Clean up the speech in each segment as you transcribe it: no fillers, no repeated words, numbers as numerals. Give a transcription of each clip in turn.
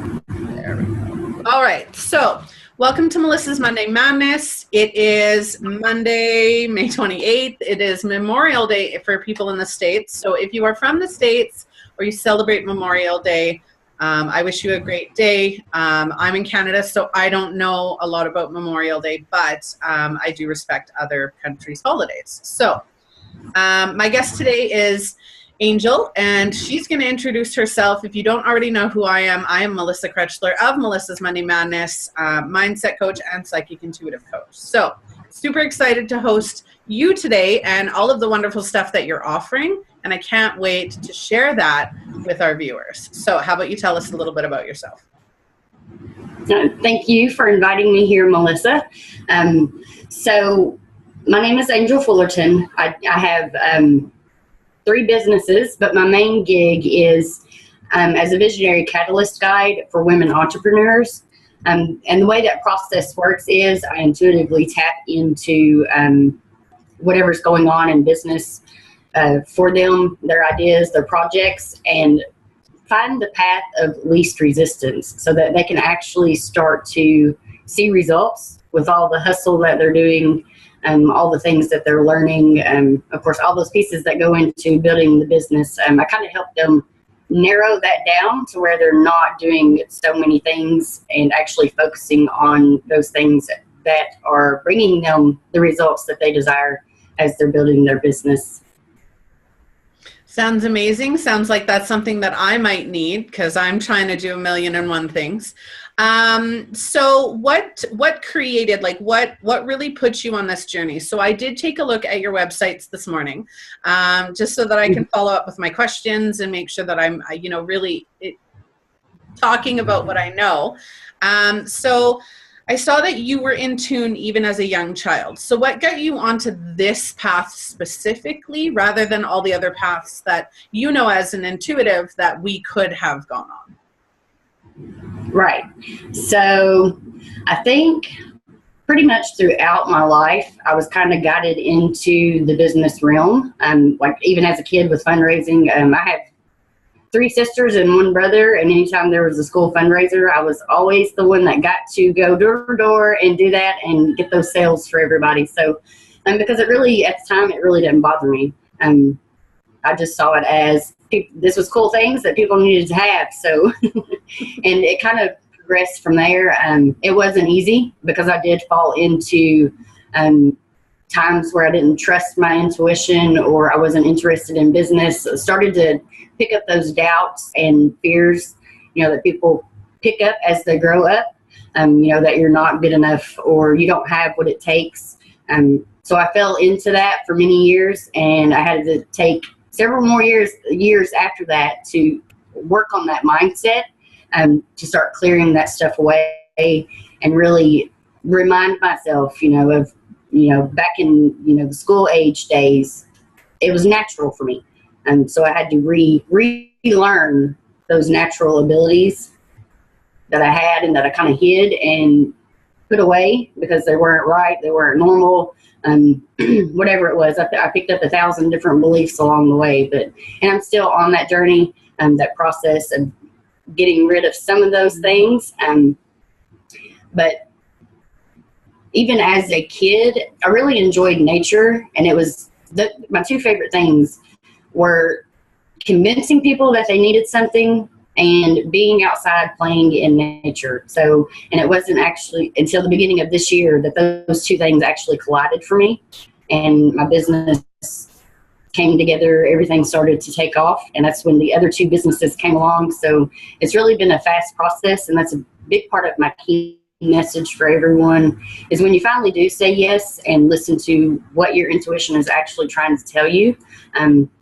There we go. All right. So welcome to Melissa's Monday Madness. It is Monday, May 28th. It is Memorial Day for people in the States. So if you are from the States or you celebrate Memorial Day, I wish you a great day. I'm in Canada, so I don't know a lot about Memorial Day, but I do respect other countries' holidays. So my guest today is Angel, and she's going to introduce herself. If you don't already know who I am Melissa Krechler of Melissa's Monday Madness, mindset coach and psychic intuitive coach. So super excited to host you today and all of the wonderful stuff that you're offering. And I can't wait to share that with our viewers. So how about you tell us a little bit about yourself? Thank you for inviting me here, Melissa. So my name is Angel Fullerton. I have 3 businesses, but my main gig is as a visionary catalyst guide for women entrepreneurs. And the way that process works is I intuitively tap into whatever's going on in business for them, their ideas, their projects, and find the path of least resistance so that they can actually start to see results with all the hustle that they're doing, all the things that they're learning, of course, all those pieces that go into building the business. I kind of help them narrow that down to where they're not doing so many things and actually focusing on those things that are bringing them the results that they desire as they're building their business. Sounds amazing. Sounds like that's something that I might need because I'm trying to do 1,000,001 things. So what created, like what really put you on this journey? So I did take a look at your websites this morning, just so that I can follow up with my questions and make sure that I'm, really talking about what I know. So I saw that you were in tune even as a young child. So what got you onto this path specifically rather than all the other paths that you know as an intuitive that we could have gone on? Right. So I think pretty much throughout my life, I was kind of guided into the business realm. Like even as a kid with fundraising, I have 3 sisters and 1 brother, and anytime there was a school fundraiser, I was always the one that got to go door to door and do that and get those sales for everybody. So, because it really, at the time, it really didn't bother me. I just saw it as this was cool things that people needed to have. So, and it kind of progressed from there. It wasn't easy because I did fall into times where I didn't trust my intuition or I wasn't interested in business. I started to pick up those doubts and fears, that people pick up as they grow up, that you're not good enough or you don't have what it takes. So I fell into that for many years, and I had to take several more years after that to work on that mindset, to start clearing that stuff away and really remind myself, of back in, the school age days, it was natural for me. And so I had to relearn those natural abilities that I had and that I kind of hid and put away because they weren't right, they weren't normal, whatever it was. I picked up 1,000 different beliefs along the way, and I'm still on that journey, that process of getting rid of some of those things. But even as a kid, I really enjoyed nature, and it was my 2 favorite things were convincing people that they needed something and being outside playing in nature. So, and it wasn't actually until the beginning of this year that those 2 things actually collided for me, and my business came together, everything started to take off, and that's when the other 2 businesses came along. So it's really been a fast process, and that's a big part of my key message for everyone is when you finally do say yes and listen to what your intuition is actually trying to tell you,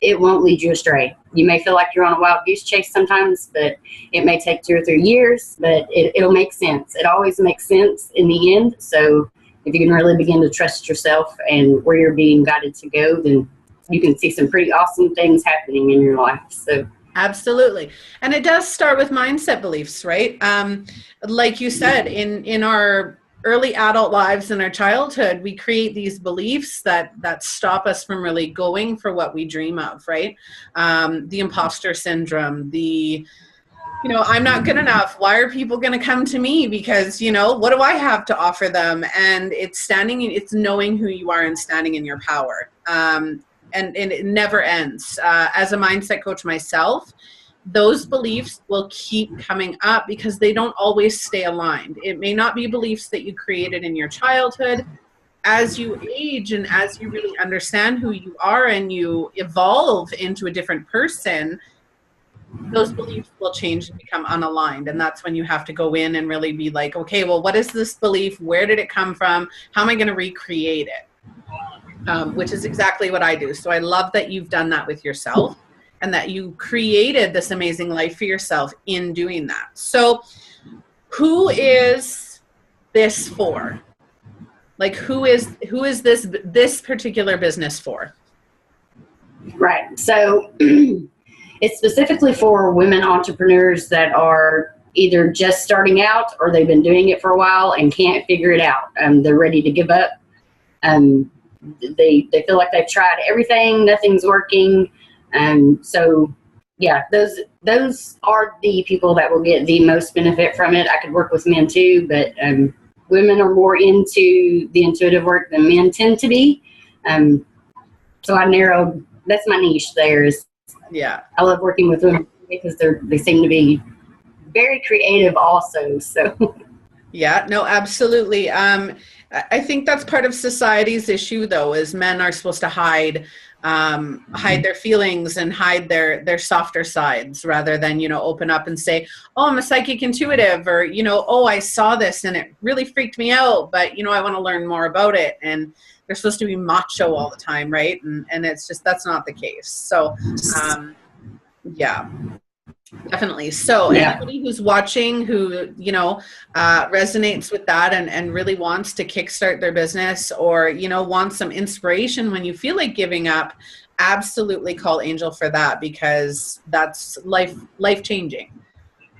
it won't lead you astray. You may feel like you're on a wild goose chase sometimes, but it may take 2 or 3 years, but it'll make sense. It always makes sense in the end. So if you can really begin to trust yourself and where you're being guided to go, then you can see some pretty awesome things happening in your life. So Absolutely. And it does start with mindset beliefs, right? Like you said, in our early adult lives, in our childhood, we create these beliefs that stop us from really going for what we dream of, right? The imposter syndrome, the I'm not good enough. Why are people going to come to me? Because, what do I have to offer them? And it's knowing who you are and standing in your power. And it never ends. As a mindset coach myself, those beliefs will keep coming up because they don't always stay aligned. It may not be beliefs that you created in your childhood. As you age and as you really understand who you are and you evolve into a different person, those beliefs will change and become unaligned. And that's when you have to go in and really be like, okay, well, what is this belief? Where did it come from? How am I going to recreate it? Which is exactly what I do. So I love that you've done that with yourself and that you created this amazing life for yourself in doing that. So who is this for? Like, who is this particular business for? Right. So it's specifically for women entrepreneurs that are either just starting out or they've been doing it for a while and can't figure it out. They're ready to give up. They feel like they've tried everything, nothing's working. So yeah, those are the people that will get the most benefit from it. I could work with men too, but women are more into the intuitive work than men tend to be. So I narrowed, that's my niche there is, yeah. I love working with women because they seem to be very creative also. So yeah, no, absolutely. I think that's part of society's issue though, is men are supposed to hide their feelings and hide their softer sides rather than, open up and say, oh, I'm a psychic intuitive, or, oh, I saw this and it really freaked me out, but, I want to learn more about it. And they're supposed to be macho all the time, right? And it's just, that's not the case. So, yeah. Definitely. So anybody who's watching who, resonates with that and really wants to kickstart their business or, wants some inspiration when you feel like giving up, absolutely call Angel for that because that's life changing.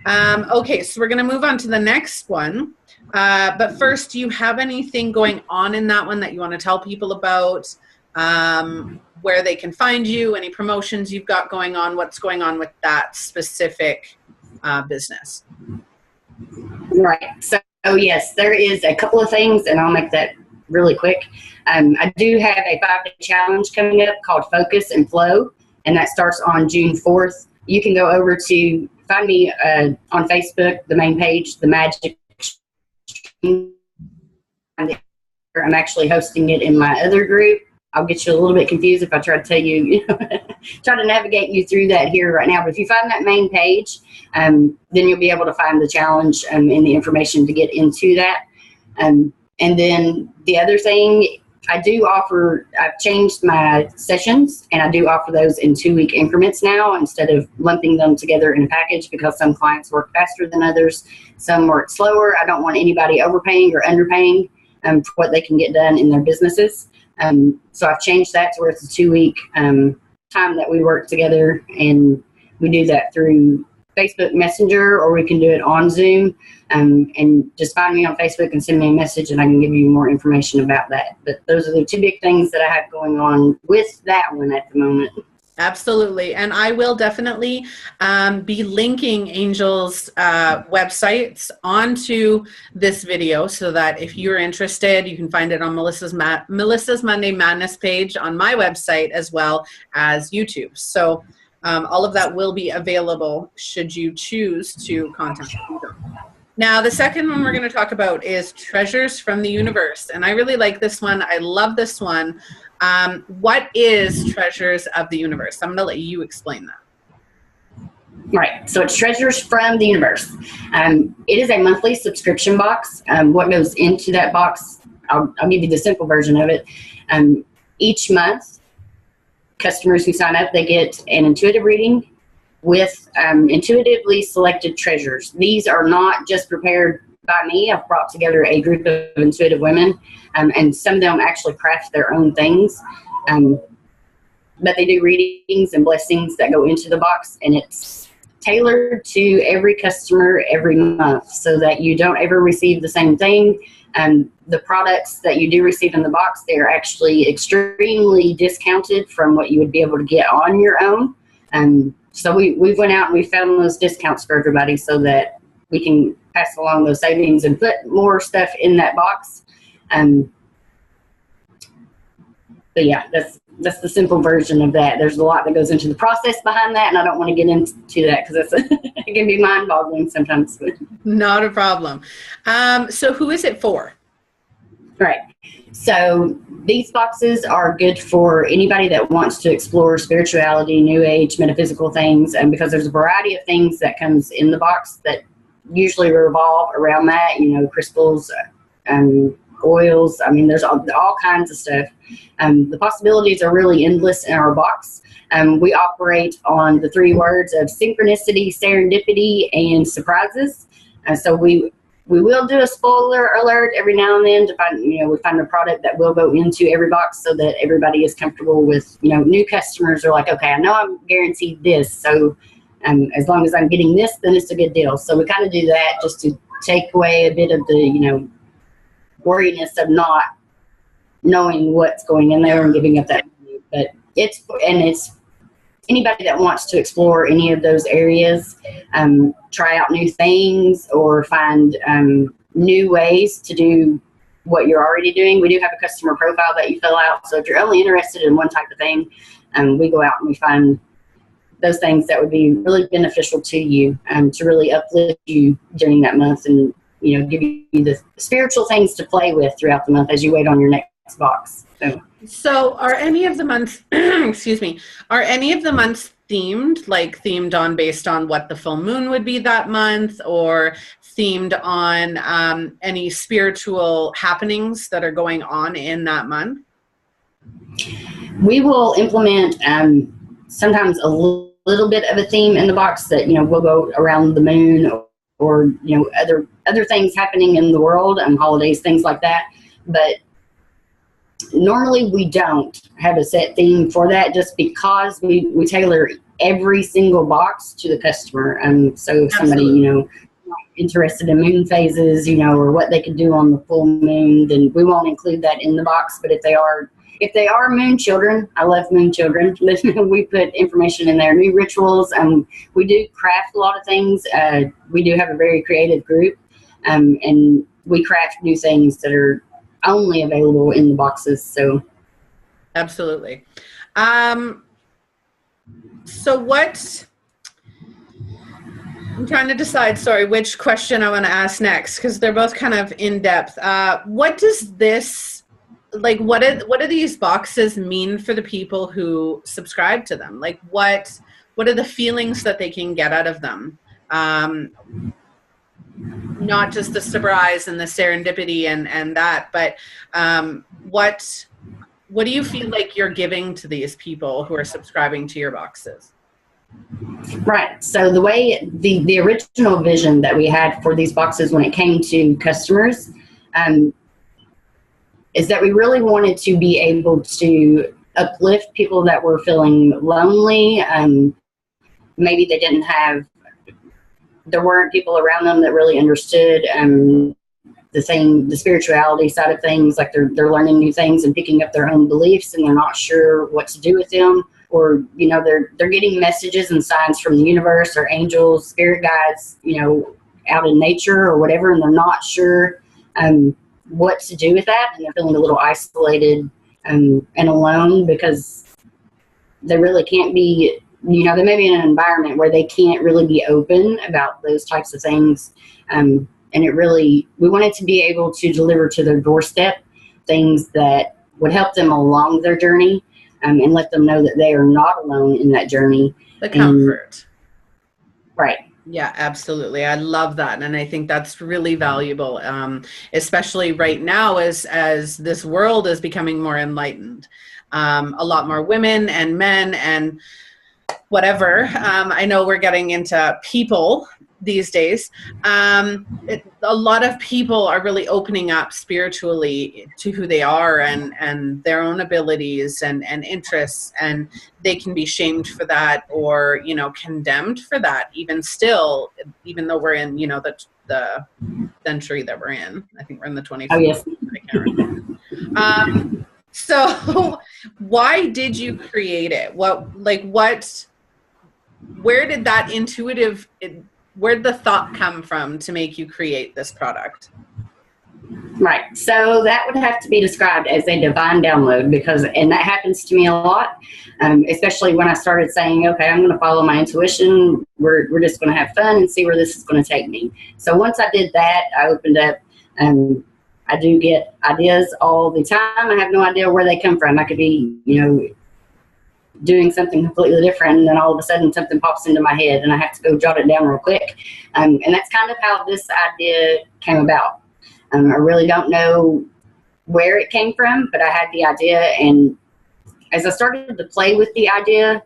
Okay, so we're going to move on to the next one. But first, do you have anything going on in that one that you want to tell people about? Where they can find you, any promotions you've got going on, what's going on with that specific business? Right. So yes, there is a couple of things, and I'll make that really quick. I do have a 5-day challenge coming up called Focus and Flow, and that starts on June 4th. You can go over to find me on Facebook, the main page, The Magic. I'm actually hosting it in my other group. I'll get you a little bit confused if I try to tell you, try to navigate you through that here right now. But if you find that main page, then you'll be able to find the challenge and the information to get into that. And then the other thing, I do offer, I've changed my sessions, and I do offer those in 2-week increments now instead of lumping them together in a package because some clients work faster than others. Some work slower. I don't want anybody overpaying or underpaying for what they can get done in their businesses. So I've changed that to where it's a 2-week time that we work together, and we do that through Facebook Messenger, or we can do it on Zoom. And just find me on Facebook and send me a message, and I can give you more information about that. But those are the 2 big things that I have going on with that one at the moment. Absolutely. And I will definitely be linking Angel's websites onto this video so that if you're interested, you can find it on Melissa's Monday Madness page on my website as well as YouTube. So all of that will be available should you choose to contact Angel. Now, the second one we're going to talk about is Treasures from the Universe. And I really like this one. I love this one. What is Treasures of the Universe? I'm going to let you explain that. Right. So it's Treasures from the Universe. It is a monthly subscription box. What goes into that box, I'll give you the simple version of it. Each month, customers who sign up, they get an intuitive reading with intuitively selected treasures. These are not just prepared by me. I've brought together a group of intuitive women, and some of them actually craft their own things. But they do readings and blessings that go into the box, and it's tailored to every customer every month so that you don't ever receive the same thing. The products that you do receive in the box, they're actually extremely discounted from what you would be able to get on your own. So we went out and we found those discounts for everybody so that we can pass along those savings and put more stuff in that box. But yeah, that's the simple version of that. There's a lot that goes into the process behind that, and I don't want to get into that because it can be mind-boggling sometimes. Not a problem. So who is it for? Right. So these boxes are good for anybody that wants to explore spirituality, new age, metaphysical things, and because there's a variety of things that comes in the box that usually revolve around that, crystals, oils. I mean, there's all kinds of stuff. The possibilities are really endless in our box. We operate on the 3 words of synchronicity, serendipity, and surprises. So we will do a spoiler alert every now and then to find, we find a product that will go into every box so that everybody is comfortable with, new customers are like, okay, I know I'm guaranteed this. So as long as I'm getting this, then it's a good deal. So we kind of do that just to take away a bit of the, worriness of not knowing what's going in there and giving up that money. But it's anybody that wants to explore any of those areas, try out new things or find new ways to do what you're already doing. We do have a customer profile that you fill out. So if you're only interested in one type of thing, we go out and we find those things that would be really beneficial to you, to really uplift you during that month and give you the spiritual things to play with throughout the month as you wait on your next box. So are any of the months, excuse me, are any of the months themed on based on what the full moon would be that month, or themed on any spiritual happenings that are going on in that month? We will implement sometimes a little bit of a theme in the box that, will go around the moon or other things happening in the world, holidays, things like that. But normally we don't have a set theme for that, just because we tailor every single box to the customer. So if somebody, interested in moon phases, or what they could do on the full moon, then we won't include that in the box. But if they are moon children, I love moon children, we put information in there, new rituals. We do craft a lot of things. We do have a very creative group, and we craft new things that are only available in the boxes. So absolutely. So I'm trying to decide, which question I want to ask next, because they're both kind of in depth. What does this, what do these boxes mean for the people who subscribe to them? What are the feelings that they can get out of them? Not just the surprise and the serendipity and that, but what do you feel like you're giving to these people who are subscribing to your boxes? Right. So the way the original vision that we had for these boxes when it came to customers is that we really wanted to be able to uplift people that were feeling lonely. Maybe there weren't people around them that really understood the spirituality side of things. Like they're learning new things and picking up their own beliefs, and they're not sure what to do with them. Or, they're getting messages and signs from the universe or angels, spirit guides, out in nature or whatever, and they're not sure what to do with that, and they're feeling a little isolated and alone because they really can't be, they may be in an environment where they can't really be open about those types of things. And we wanted to be able to deliver to their doorstep things that would help them along their journey. And let them know that they are not alone in that journey. The comfort. Right. Yeah, absolutely. I love that. And I think that's really valuable, especially right now as this world is becoming more enlightened. A lot more women and men and whatever. I know we're getting into people these days. A lot of people are really opening up spiritually to who they are and their own abilities and interests, and they can be shamed for that or, condemned for that even though we're in, the century that we're in. I think we're in the 21st. Oh, yes. I can't remember. So why did you create it? where did that where did the thought come from to make you create this product? Right. So that would have to be described as a divine download and that happens to me a lot, especially when I started saying, okay, I'm going to follow my intuition. We're just going to have fun and see where this is going to take me. So once I did that, I opened up. I do get ideas all the time. I have no idea where they come from. I could be, doing something completely different, and then all of a sudden something pops into my head and I have to go jot it down real quick. And that's kind of how this idea came about. I really don't know where it came from, but I had the idea, and as I started to play with the idea,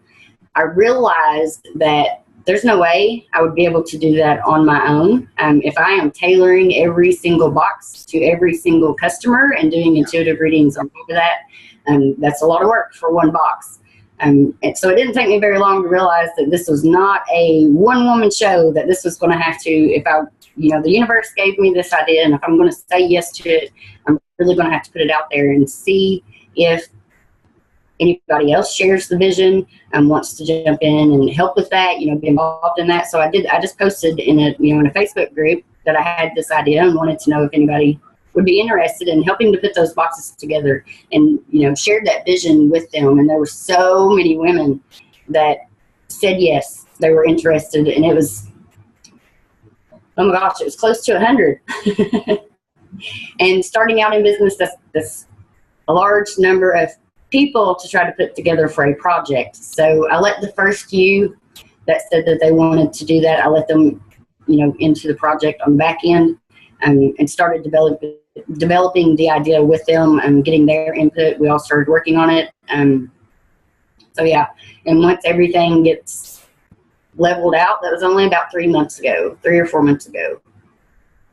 I realized that there's no way I would be able to do that on my own. If I am tailoring every single box to every single customer and doing intuitive readings on top of that, that's a lot of work for one box. And so it didn't take me very long to realize that this was not a one-woman show, that this was going to have to, if I, the universe gave me this idea, and if I'm going to say yes to it, I'm really going to have to put it out there and see if anybody else shares the vision and wants to jump in and help with that, be involved in that. So I just posted in a Facebook group that I had this idea and wanted to know if anybody would be interested in helping to put those boxes together, and shared that vision with them. And there were so many women that said yes, they were interested, and it was, oh my gosh, it was close to 100. And starting out in business, that's a large number of people to try to put together for a project. So I let the first few that said that they wanted to do that, I let them into the project on the back end, and started developing the idea with them and getting their input. We all started working on it. So yeah, and once everything gets leveled out, that was only about 3 or 4 months ago.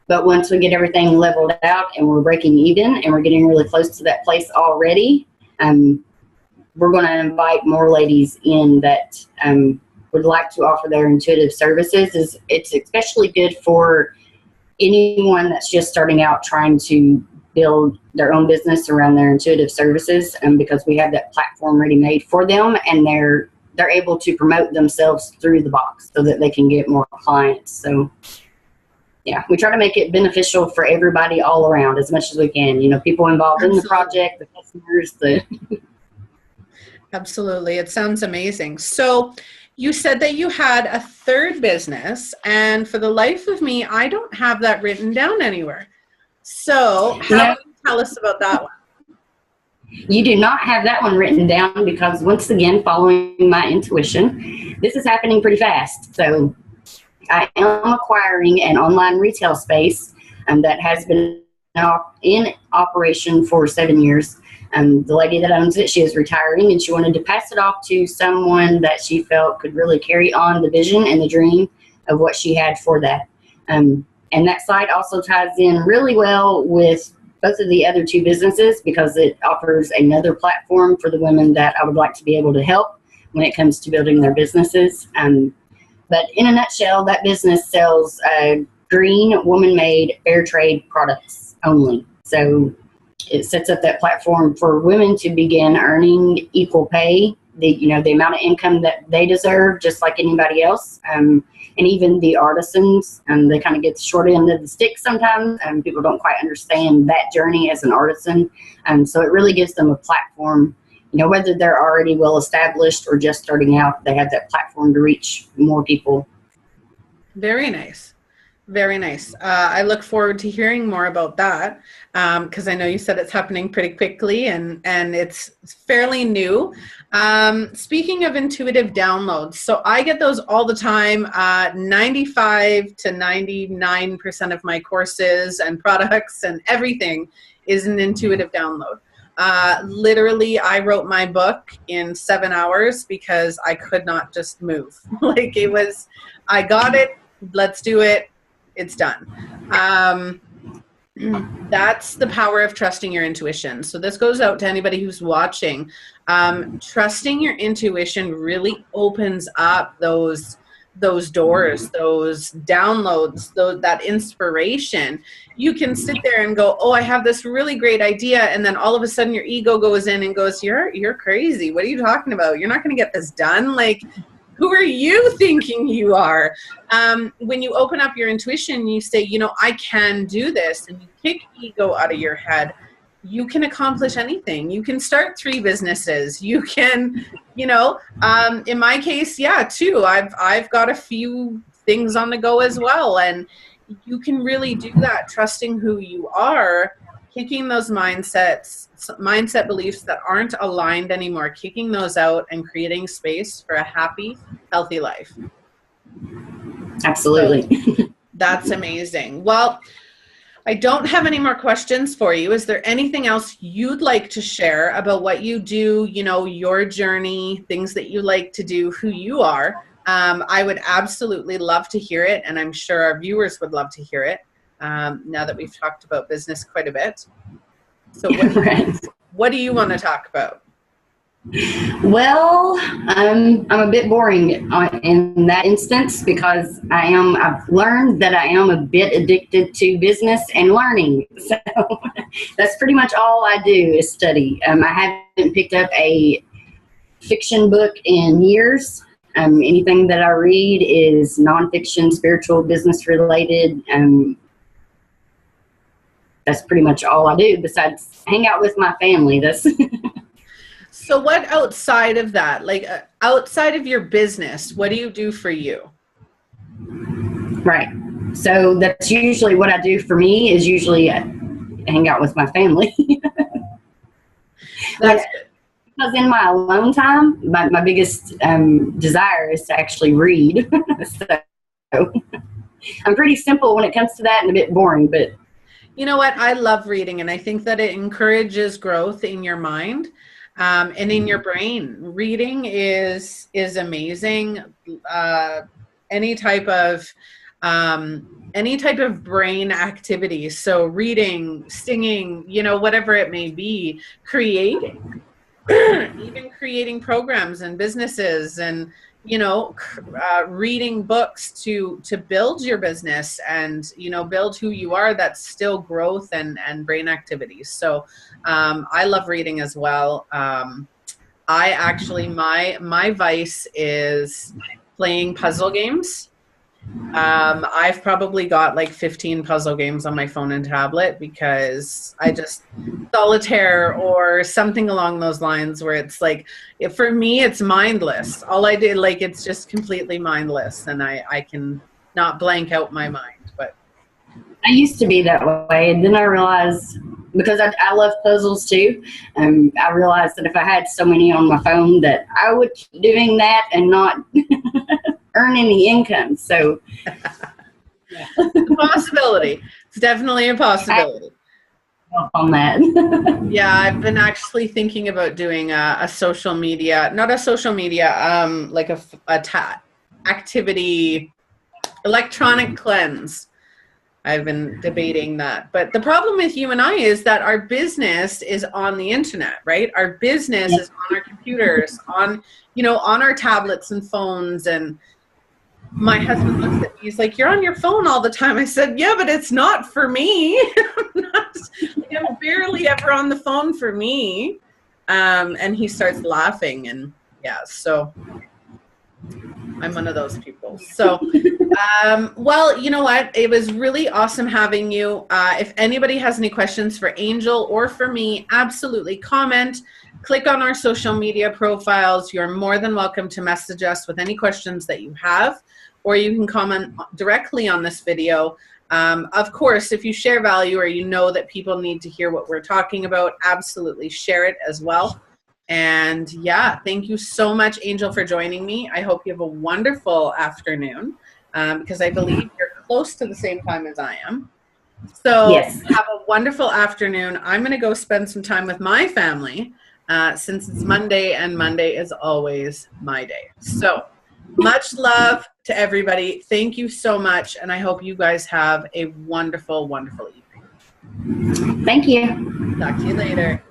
But once we get everything leveled out and we're breaking even and we're getting really close to that place already, we're going to invite more ladies in that would like to offer their intuitive services. It's especially good for anyone that's just starting out trying to build their own business around their intuitive services, because we have that platform ready made for them, and they're able to promote themselves through the box so that they can get more clients. So yeah, we try to make it beneficial for everybody all around as much as we can. People involved in the project, the customers, Absolutely. It sounds amazing. So you said that you had a third how, and for the life of me, I don't have that written down anywhere. So how do you tell us about that one? You do not have that one written down because, once again, following my intuition, this is happening pretty fast. So I am acquiring an online retail space that has been in operation for 7 years. The lady that owns it, she is retiring, and she wanted to pass it off to someone that she felt could really carry on the vision and the dream of what she had for that. And that site also ties in really well with both of the other two businesses, because it offers another platform for the women that I would like to be able to help when it comes to building their businesses. But in a nutshell, that business sells green, woman-made, fair trade products only. So it sets up that platform for women to begin earning equal pay, the amount of income that they deserve, just like anybody else. And even the artisans, they kind of get the short end of the stick sometimes, and people don't quite understand that journey as an artisan. So it really gives them a platform, whether they're already well established or just starting out, they have that platform to reach more people. Very nice. Very nice. I look forward to hearing more about that, because I know you said it's happening pretty quickly and it's fairly new. Speaking of intuitive downloads, so I get those all the time. 95 to 99% of my courses and products and everything is an intuitive download. Literally, I wrote my book in 7 hours because I could not just move. Like, it was, I got it, let's do it. It's done. That's the power of trusting your intuition. So this goes out to anybody who's watching. Trusting your intuition really opens up those doors, those downloads, that inspiration. You can sit there and go, oh, I have this really great idea. And then all of a sudden your ego goes in and goes, you're crazy. What are you talking about? You're not going to get this done. Like, Who are you thinking you are? When you open up your intuition, you say, you know, I can do this, and you kick ego out of your head, you can accomplish anything. You can start 3 businesses. You can, you know, in my case, yeah, too. I've got a few things on the go as well, and you can really do that, trusting who you are, kicking those mindset beliefs that aren't aligned anymore, kicking those out and creating space for a happy, healthy life. Absolutely. So, that's amazing. Well, I don't have any more questions for you. Is there anything else you'd like to share about what you do, you know, your journey, things that you like to do, who you are? I would absolutely love to hear it, and I'm sure our viewers would love to hear it, now that we've talked about business quite a bit. So what do you want to talk about? Well, I'm a bit boring in that instance, because I've learned that I am a bit addicted to business and learning. So that's pretty much all I do is study. I haven't picked up a fiction book in years. Anything that I read is nonfiction, spiritual, business related. That's pretty much all I do besides hang out with my family. So what outside of that, like outside of your business, what do you do for you? Right. So that's usually what I do for me, is usually hang out with my family. That's good. Because in my alone time, my biggest desire is to actually read. So I'm pretty simple when it comes to that, and a bit boring, but you know what? I love reading, and I think that it encourages growth in your mind, and in your brain. Reading is amazing. Any type of brain activity. So reading, singing, you know, whatever it may be, creating, even creating programs and businesses, and you know, reading books to build your business and, you know, build who you are. That's still growth and brain activities. So I love reading as well. I actually, my vice is playing puzzle games. I've probably got like 15 puzzle games on my phone and tablet, because I just solitaire or something along those lines, where it's like, for me, it's mindless. All I did, like, it's just completely mindless, and I can not blank out my mind. But I used to be that way, and then I realized, because I love puzzles too, I realized that if I had so many on my phone, that I would keep doing that and not earn any income. So yeah. It's a possibility. It's definitely a possibility. On that. Yeah, I've been actually thinking about doing a social media, not a social media, like a activity, electronic cleanse. I've been debating that. But the problem with you and I is that our business is on the internet, right? Our business is on our computers, on, you know, on our tablets and phones. And my husband looks at me, he's like, "You're on your phone all the time." I said, "Yeah, but it's not for me." I'm barely ever on the phone for me. And he starts laughing, and yeah, so I'm one of those people. So, well, you know what? It was really awesome having you. If anybody has any questions for Angel or for me, absolutely comment. Click on our social media profiles. You're more than welcome to message us with any questions that you have, or you can comment directly on this video. Of course, if you share value, or you know that people need to hear what we're talking about, absolutely share it as well. And yeah, thank you so much, Angel, for joining me. I hope you have a wonderful afternoon, because I believe you're close to the same time as I am. So Yes. Have a wonderful afternoon. I'm going to go spend some time with my family, since it's Monday, and Monday is always my day. So much love to everybody. Thank you so much. And I hope you guys have a wonderful, wonderful evening. Thank you. Talk to you later.